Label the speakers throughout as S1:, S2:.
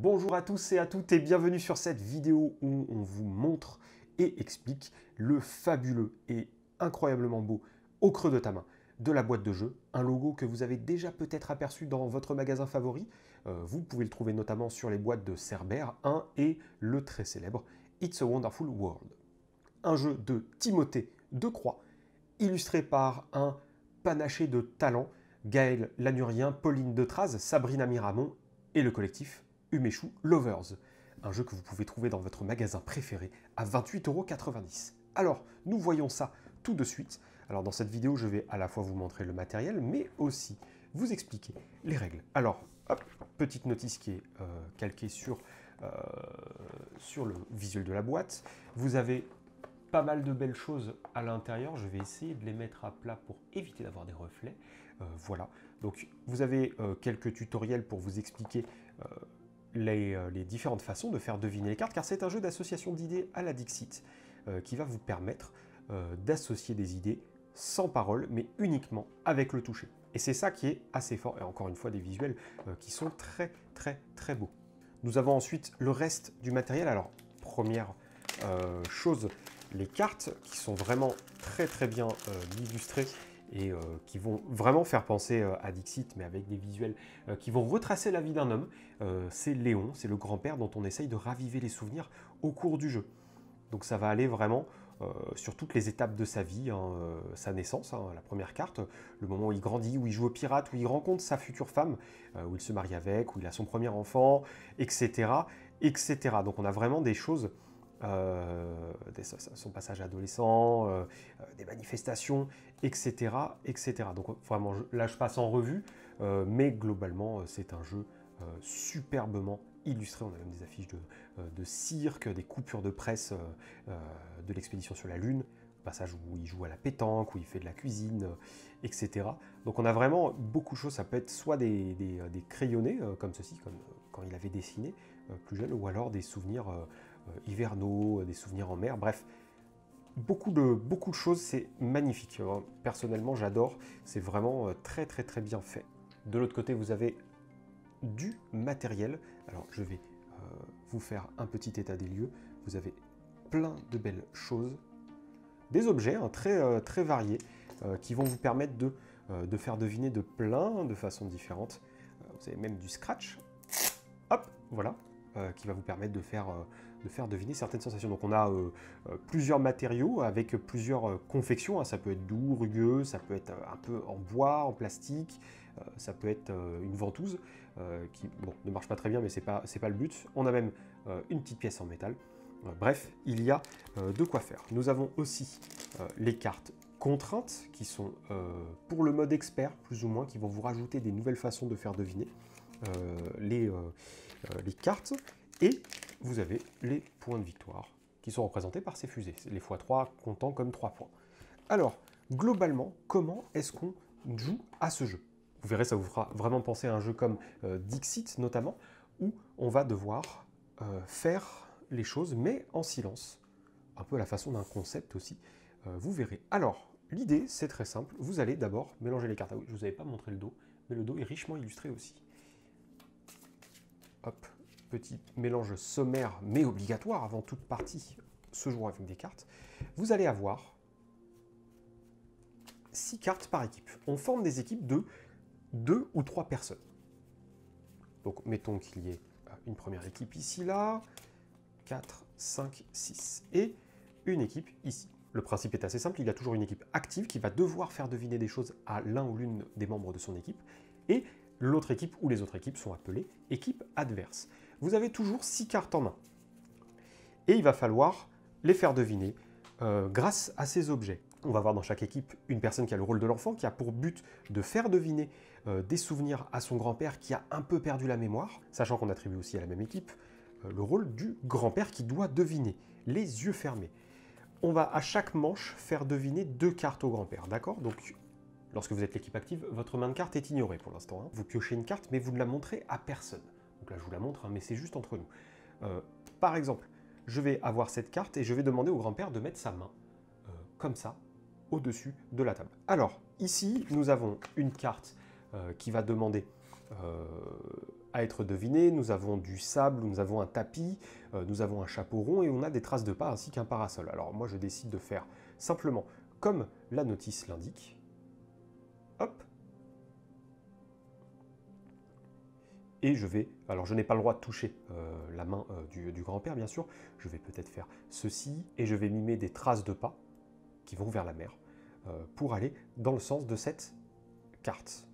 S1: Bonjour à tous et à toutes et bienvenue sur cette vidéo où on vous montre et explique le fabuleux et incroyablement beau au creux de ta main de la boîte de jeu, un logo que vous avez déjà peut-être aperçu dans votre magasin favori. Vous pouvez le trouver notamment sur les boîtes de Cerbère 1 et le très célèbre It's a Wonderful World. Un jeu de Timothée Decroix, illustré par un panaché de talents, Gaël Lanurien, Pauline Detraz, Sabrina Miramont et le collectif Umeshu Lovers. Un jeu que vous pouvez trouver dans votre magasin préféré à 28,90 €. Alors, nous voyons ça tout de suite. Alors, dans cette vidéo, je vais à la fois vous montrer le matériel, mais aussi vous expliquer les règles. Alors, hop, petite notice qui est calquée sur le visuel de la boîte. Vous avez pas mal de belles choses à l'intérieur. Je vais essayer de les mettre à plat pour éviter d'avoir des reflets. Voilà. Donc, vous avez quelques tutoriels pour vous expliquer les différentes façons de faire deviner les cartes, car c'est un jeu d'association d'idées à la Dixit qui va vous permettre d'associer des idées sans parole, mais uniquement avec le toucher. Et c'est ça qui est assez fort, et encore une fois des visuels qui sont très beaux. Nous avons ensuite le reste du matériel. Alors, première chose, les cartes qui sont vraiment très bien illustrées et qui vont vraiment faire penser à Dixit, mais avec des visuels qui vont retracer la vie d'un homme. C'est Léon, c'est le grand-père dont on essaye de raviver les souvenirs au cours du jeu. Donc ça va aller vraiment sur toutes les étapes de sa vie, sa naissance, la première carte, le moment où il grandit, où il joue au pirate, où il rencontre sa future femme, où il se marie avec, où il a son premier enfant, etc. Donc on a vraiment des choses, son passage adolescent, des manifestations, etc. Donc vraiment, là je passe en revue, mais globalement c'est un jeu superbement illustré. On a même des affiches de cirque, des coupures de presse de l'expédition sur la Lune, passage où il joue à la pétanque, où il fait de la cuisine, etc. Donc on a vraiment beaucoup de choses. Ça peut être soit des crayonnés comme ceci, comme quand il avait dessiné plus jeune, ou alors des souvenirs hivernaux, des souvenirs en mer, bref. Beaucoup de choses, c'est magnifique. Personnellement, j'adore. C'est vraiment très bien fait. De l'autre côté, vous avez du matériel. Alors, je vais vous faire un petit état des lieux. Vous avez plein de belles choses. Des objets très variés qui vont vous permettre de faire deviner de plein de façons différentes. Vous avez même du scratch. Hop, voilà. Qui va vous permettre de faire deviner certaines sensations. Donc on a plusieurs matériaux avec plusieurs confections. Ça peut être doux, rugueux, ça peut être un peu en bois, en plastique, ça peut être une ventouse qui ne marche pas très bien, mais c'est pas le but. On a même une petite pièce en métal. Bref, il y a de quoi faire. Nous avons aussi les cartes contraintes qui sont pour le mode expert, plus ou moins, qui vont vous rajouter des nouvelles façons de faire deviner les cartes, et vous avez les points de victoire qui sont représentés par ces fusées, les x3 comptant comme 3 points. Alors, globalement, comment est-ce qu'on joue à ce jeu? Vous verrez, ça vous fera vraiment penser à un jeu comme Dixit notamment, où on va devoir faire les choses, mais en silence, un peu à la façon d'un concept aussi, vous verrez. Alors, l'idée, c'est très simple, vous allez d'abord mélanger les cartes. Ah oui, je ne vous avais pas montré le dos, mais le dos est richement illustré aussi. Hop, petit mélange sommaire mais obligatoire avant toute partie se jouant avec des cartes. Vous allez avoir 6 cartes par équipe. On forme des équipes de 2 ou 3 personnes. Donc mettons qu'il y ait une première équipe ici, là, 4, 5, 6, et une équipe ici. Le principe est assez simple, il y a toujours une équipe active qui va devoir faire deviner des choses à l'un ou l'une des membres de son équipe, et l'autre équipe ou les autres équipes sont appelées équipes adverses. Vous avez toujours 6 cartes en main. Et il va falloir les faire deviner grâce à ces objets. On va avoir dans chaque équipe une personne qui a le rôle de l'enfant, qui a pour but de faire deviner des souvenirs à son grand-père qui a un peu perdu la mémoire, sachant qu'on attribue aussi à la même équipe le rôle du grand-père qui doit deviner, les yeux fermés. On va à chaque manche faire deviner 2 cartes au grand-père, d'accord? Donc, lorsque vous êtes l'équipe active, votre main de carte est ignorée pour l'instant. Vous piochez une carte, mais vous ne la montrez à personne. Donc là, je vous la montre, mais c'est juste entre nous. Par exemple, je vais avoir cette carte et je vais demander au grand-père de mettre sa main, comme ça, au-dessus de la table. Alors, ici, nous avons une carte qui va demander à être devinées, nous avons du sable, nous avons un tapis, nous avons un chapeau rond et on a des traces de pas ainsi qu'un parasol. Alors moi je décide de faire simplement comme la notice l'indique. Hop. Et je vais, alors je n'ai pas le droit de toucher la main du grand-père bien sûr, je vais peut-être faire ceci et je vais mimer des traces de pas qui vont vers la mer pour aller dans le sens de cette carte.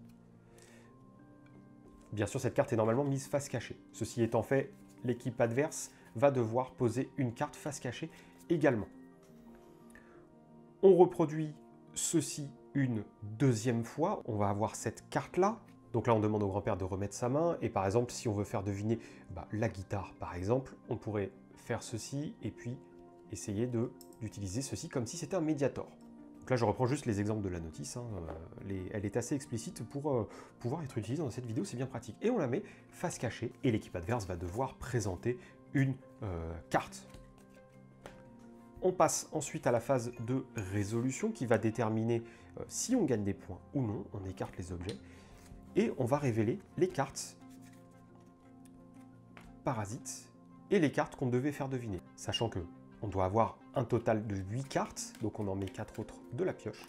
S1: Bien sûr, cette carte est normalement mise face cachée. Ceci étant fait, l'équipe adverse va devoir poser une carte face cachée également. On reproduit ceci une deuxième fois. On va avoir cette carte-là. Donc là, on demande au grand-père de remettre sa main. Et par exemple, si on veut faire deviner la guitare, par exemple, on pourrait faire ceci et puis essayer d'utiliser ceci comme si c'était un médiator. Donc là, je reprends juste les exemples de la notice. Elle est assez explicite pour pouvoir être utilisée dans cette vidéo, c'est bien pratique. Et on la met face cachée, et l'équipe adverse va devoir présenter une carte. On passe ensuite à la phase de résolution qui va déterminer si on gagne des points ou non. On écarte les objets, et on va révéler les cartes parasites et les cartes qu'on devait faire deviner. Sachant que on doit avoir un total de 8 cartes, donc on en met 4 autres de la pioche.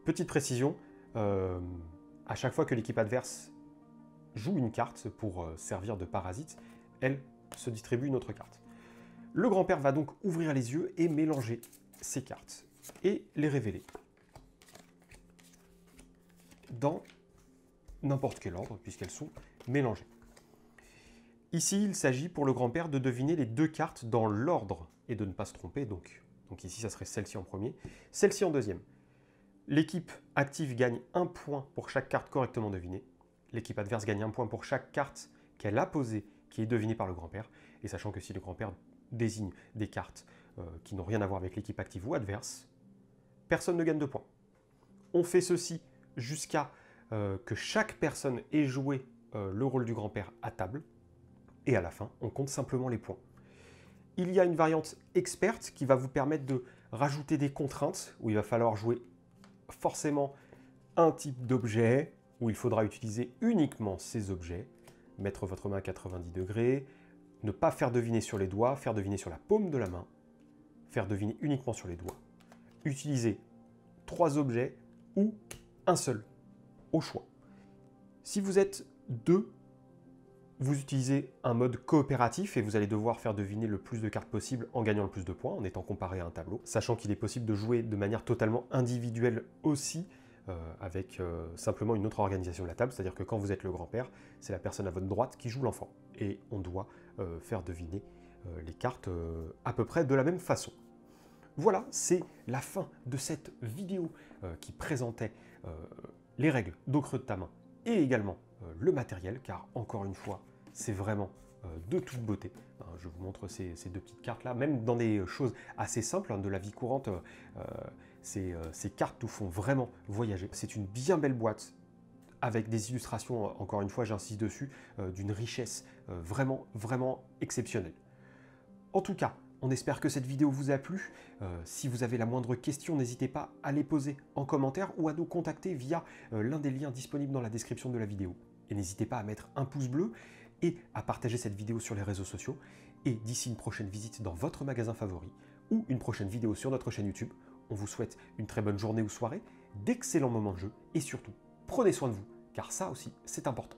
S1: Petite précision, à chaque fois que l'équipe adverse joue une carte pour servir de parasite, elle se distribue une autre carte. Le grand-père va donc ouvrir les yeux et mélanger ces cartes et les révéler dans n'importe quel ordre, puisqu'elles sont mélangées. Ici, il s'agit pour le grand-père de deviner les 2 cartes dans l'ordre et de ne pas se tromper. Donc ici, ça serait celle-ci en premier, celle-ci en deuxième. L'équipe active gagne 1 point pour chaque carte correctement devinée. L'équipe adverse gagne 1 point pour chaque carte qu'elle a posée, qui est devinée par le grand-père. Et sachant que si le grand-père désigne des cartes qui n'ont rien à voir avec l'équipe active ou adverse, personne ne gagne de points. On fait ceci jusqu'à que chaque personne ait joué le rôle du grand-père à table. Et à la fin, on compte simplement les points. Il y a une variante experte qui va vous permettre de rajouter des contraintes, où il va falloir jouer forcément un type d'objet, où il faudra utiliser uniquement ces objets, mettre votre main à 90 degrés, ne pas faire deviner sur les doigts, faire deviner sur la paume de la main, faire deviner uniquement sur les doigts, utiliser 3 objets ou un seul, au choix. Si vous êtes 2, vous utilisez un mode coopératif et vous allez devoir faire deviner le plus de cartes possible en gagnant le plus de points, en étant comparé à un tableau. Sachant qu'il est possible de jouer de manière totalement individuelle aussi, avec simplement une autre organisation de la table. C'est-à-dire que quand vous êtes le grand-père, c'est la personne à votre droite qui joue l'enfant. Et on doit faire deviner les cartes à peu près de la même façon. Voilà, c'est la fin de cette vidéo qui présentait les règles d'Au creux de ta main et également le matériel, car encore une fois, c'est vraiment de toute beauté. Je vous montre ces 2 petites cartes-là, même dans des choses assez simples de la vie courante, ces cartes nous font vraiment voyager. C'est une bien belle boîte, avec des illustrations, encore une fois, j'insiste dessus, d'une richesse vraiment, vraiment exceptionnelle. En tout cas, on espère que cette vidéo vous a plu. Si vous avez la moindre question, n'hésitez pas à les poser en commentaire ou à nous contacter via l'un des liens disponibles dans la description de la vidéo. Et n'hésitez pas à mettre un pouce bleu et à partager cette vidéo sur les réseaux sociaux. Et d'ici une prochaine visite dans votre magasin favori ou une prochaine vidéo sur notre chaîne YouTube, on vous souhaite une très bonne journée ou soirée, d'excellents moments de jeu et surtout, prenez soin de vous, car ça aussi, c'est important.